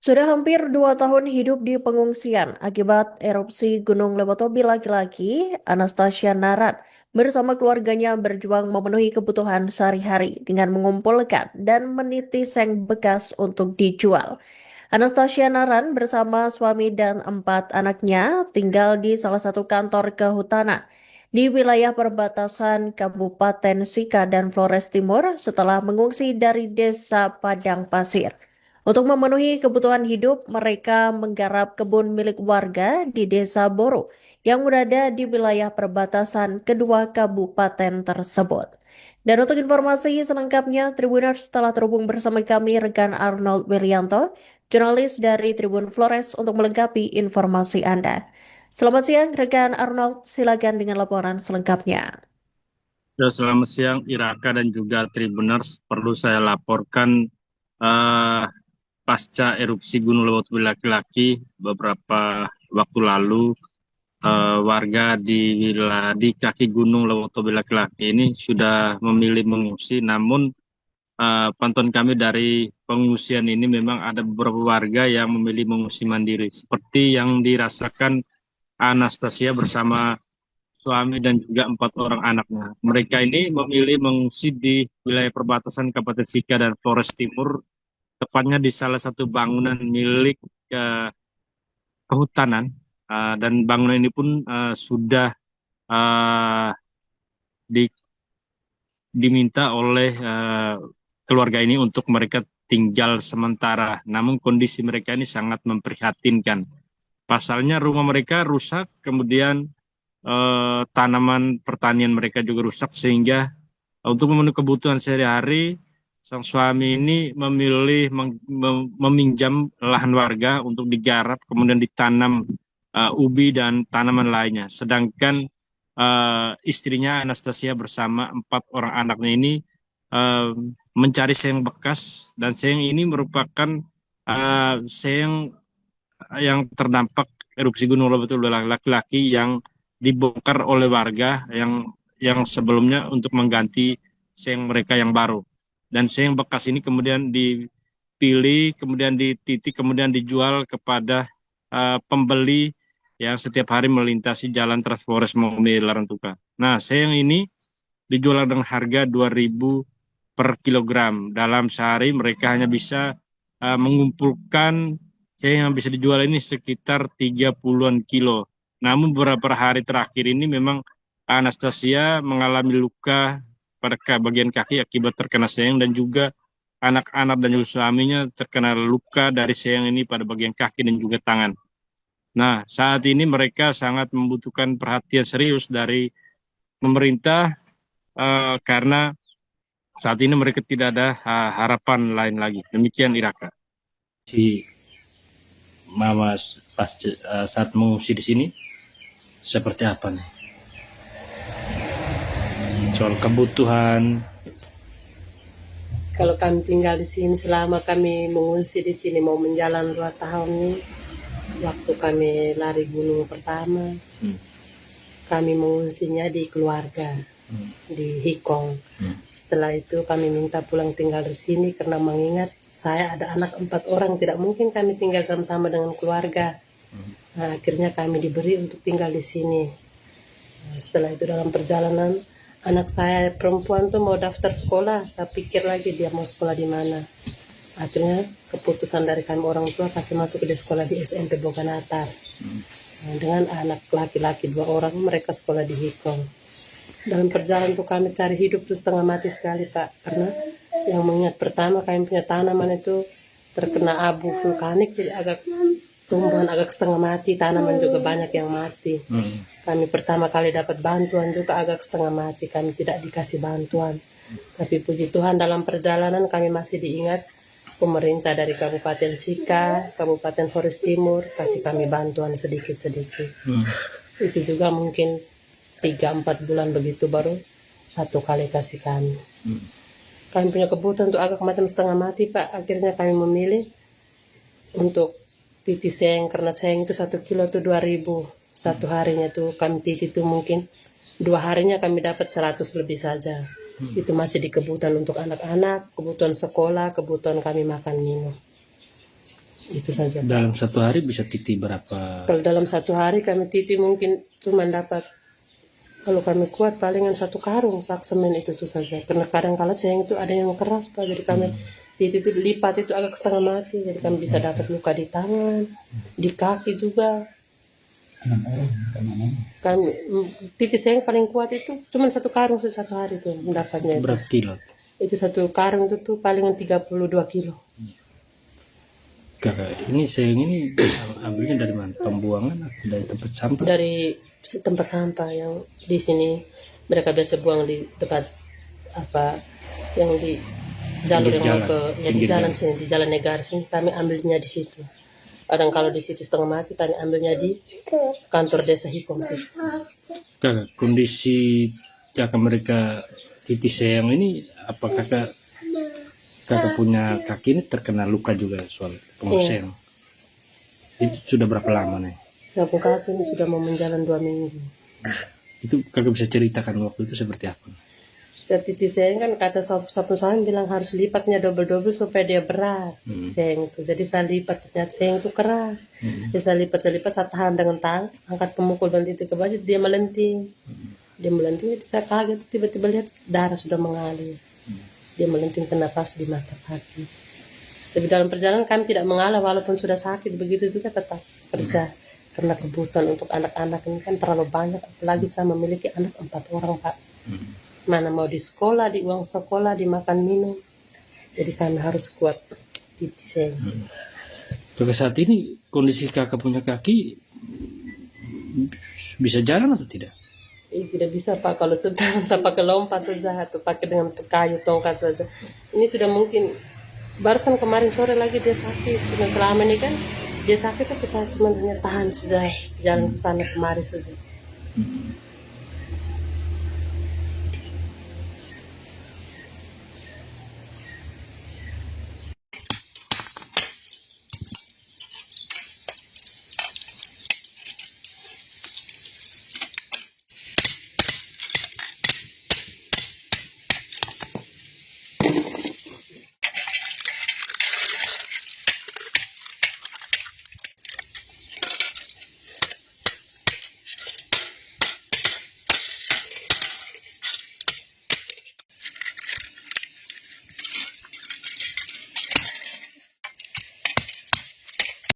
Sudah hampir 2 tahun hidup di pengungsian akibat erupsi Gunung Lewotobi laki-laki, Anastasia Naran bersama keluarganya berjuang memenuhi kebutuhan sehari-hari dengan mengumpulkan dan meniti seng bekas untuk dijual. Anastasia Naran bersama suami dan 4 anaknya tinggal di salah satu kantor kehutanan di wilayah perbatasan Kabupaten Sika dan Flores Timur setelah mengungsi dari desa Padang Pasir. Untuk memenuhi kebutuhan hidup, mereka menggarap kebun milik warga di Desa Boro yang berada di wilayah perbatasan kedua kabupaten tersebut. Dan untuk informasi selengkapnya, Tribuners telah terhubung bersama kami rekan Arnold Wilianto, jurnalis dari Tribun Flores untuk melengkapi informasi Anda. Selamat siang, rekan Arnold. Silakan dengan laporan selengkapnya. Ya, selamat siang Iraka dan juga Tribuners. Perlu saya laporkan eh, pasca erupsi Gunung Leutowi laki-laki beberapa waktu lalu, warga di kaki Gunung Leutowi laki-laki ini sudah memilih mengungsi. Namun pantauan kami dari pengungsian ini memang ada beberapa warga yang memilih mengungsi mandiri, seperti yang dirasakan Anastasia bersama suami dan juga 4 orang anaknya. Mereka ini memilih mengungsi di wilayah perbatasan Kabupaten Sika dan Flores Timur, tepatnya di salah satu bangunan milik eh, kehutanan. Dan bangunan ini pun sudah eh, di- diminta oleh keluarga ini untuk mereka tinggal sementara. Namun kondisi mereka ini sangat memprihatinkan. Pasalnya rumah mereka rusak, kemudian tanaman pertanian mereka juga rusak, sehingga untuk memenuhi kebutuhan sehari-hari sang suami ini memilih meminjam lahan warga untuk digarap kemudian ditanam ubi dan tanaman lainnya. Sedangkan istrinya Anastasia bersama 4 orang anaknya ini eh, mencari seng bekas, dan seng ini merupakan seng yang terdampak erupsi Gunung Leutowi laki-laki yang dibongkar oleh warga yang sebelumnya untuk mengganti seng mereka yang baru. Dan seng bekas ini kemudian dipilih, kemudian dititik, kemudian dijual kepada pembeli yang setiap hari melintasi jalan Trans Flores Mombi Larantuka. Nah, seng ini dijual dengan harga 2.000 per kilogram. Dalam sehari mereka hanya bisa mengumpulkan yang bisa dijual ini sekitar 30-an kilo. Namun beberapa hari terakhir ini memang Anastasia mengalami luka pada bagian kaki akibat terkena seng, dan juga anak-anak dan juga suaminya terkena luka dari seng ini pada bagian kaki dan juga tangan. Nah, saat ini mereka sangat membutuhkan perhatian serius dari pemerintah, karena saat ini mereka tidak ada harapan lain lagi. Demikian Iraka. Si Mama pas saat mengungsi di sini seperti apa nih? Soal kebutuhan. Kalau kami tinggal di sini selama kami mengungsi di sini mau menjalan 2 tahun nih, waktu kami lari gunung pertama, kami mengungsinya di keluarga di Hikong. Setelah itu kami minta pulang tinggal di sini karena mengingat saya ada anak 4 orang, tidak mungkin kami tinggal sama-sama dengan keluarga. Nah, akhirnya kami diberi untuk tinggal di sini. Nah, setelah itu dalam perjalanan anak saya perempuan tuh mau daftar sekolah, saya pikir lagi dia mau sekolah di mana. Akhirnya keputusan dari kami orang tua kasih masuk di sekolah di SMP Boganatar. Nah, dengan anak laki-laki 2 orang, mereka sekolah di Hikong. Dalam perjalanan tuh kami cari hidup tuh setengah mati sekali Pak, karena yang mengingat pertama kami punya tanaman itu terkena abu vulkanik, jadi agak tumbuhan agak setengah mati, tanaman juga banyak yang mati. Kami pertama kali dapat bantuan juga agak setengah mati, kami tidak dikasih bantuan. Tapi puji Tuhan dalam perjalanan kami masih diingat pemerintah dari Kabupaten Sika, Kabupaten Flores Timur kasih kami bantuan sedikit-sedikit. Itu juga mungkin 3-4 bulan begitu baru satu kali kasih kami. Kami punya kebutuhan untuk agak macam setengah mati Pak. Akhirnya kami memilih untuk titi seng, karena seng itu 1 kilo tuh 2.000. Satu harinya tuh kami titi tuh mungkin 2 harinya kami dapat 100 lebih saja. Itu masih di kebutuhan untuk anak-anak, kebutuhan sekolah, kebutuhan kami makan minum. Itu saja. Dalam satu hari bisa titi berapa? Kalau dalam satu hari kami titi mungkin cuma dapat, kalau kami kuat palingan 1 karung sak semen itu tuh saja. Karena kadang kala sayang itu ada yang keras Pak, jadi kami titi itu lipat itu agak setengah mati, jadi kami bisa dapat luka di tangan, di kaki juga. Kami titi sayang paling kuat itu cuma 1 karung satu hari tuh mendapatnya. Berapa kilo? Itu 1 karung itu tuh palingan 32 kilo. Kakak, ini sayang ini ambilnya dari mana? Pembuangan atau dari tempat sampah? Dari tempat sampah yang di sini mereka biasa buang di dekat apa yang di jalur Pinggir yang mau jalan. ke ya di Pinggir jalan jalan. sini, di jalan negara sini kami ambilnya di situ. Kadang kalau di situ setengah mati kami ambilnya di kantor desa Hikom sih. Kakak, kondisi kakak mereka titi sayang ini, apa kakak punya kaki ini terkena luka juga soal pengungsian? Itu sudah berapa lama nih? Kampung kaki ini sudah mau menjalan 2 minggu. Itu kakak bisa ceritakan waktu itu seperti apa? Titi sayang kan kata sapu sayang bilang harus lipatnya double supaya dia berat. Sayang itu. Jadi saya lipat, ternyata sayang itu keras. Jadi saya lipat, saya tahan dengan tangan, angkat pemukul dan titik ke baju, dia melenting. Dia melenting, itu saya kaget, tiba-tiba lihat darah sudah mengalir. Dia melenting kena pas di mata kaki. Tapi dalam perjalanan kami tidak mengalah walaupun sudah sakit, begitu juga tetap kerja. Karena kebutuhan untuk anak-anak ini kan terlalu banyak, apalagi saya memiliki anak 4 orang Pak. Mana mau di sekolah, di uang sekolah, di makan minum. Jadi kami harus kuat titi saya. Kakak saat ini kondisi kakak punya kaki bisa jalan atau tidak? Tidak bisa Pak, kalau sejalan saya pakai lompat saja atau pakai dengan kayu tongkat saja. Ini sudah mungkin, barusan kemarin sore lagi dia sakit. Dan selama ini kan dia sakit tapi saya cuma hanya tahan saja, jalan ke sana kemari saja.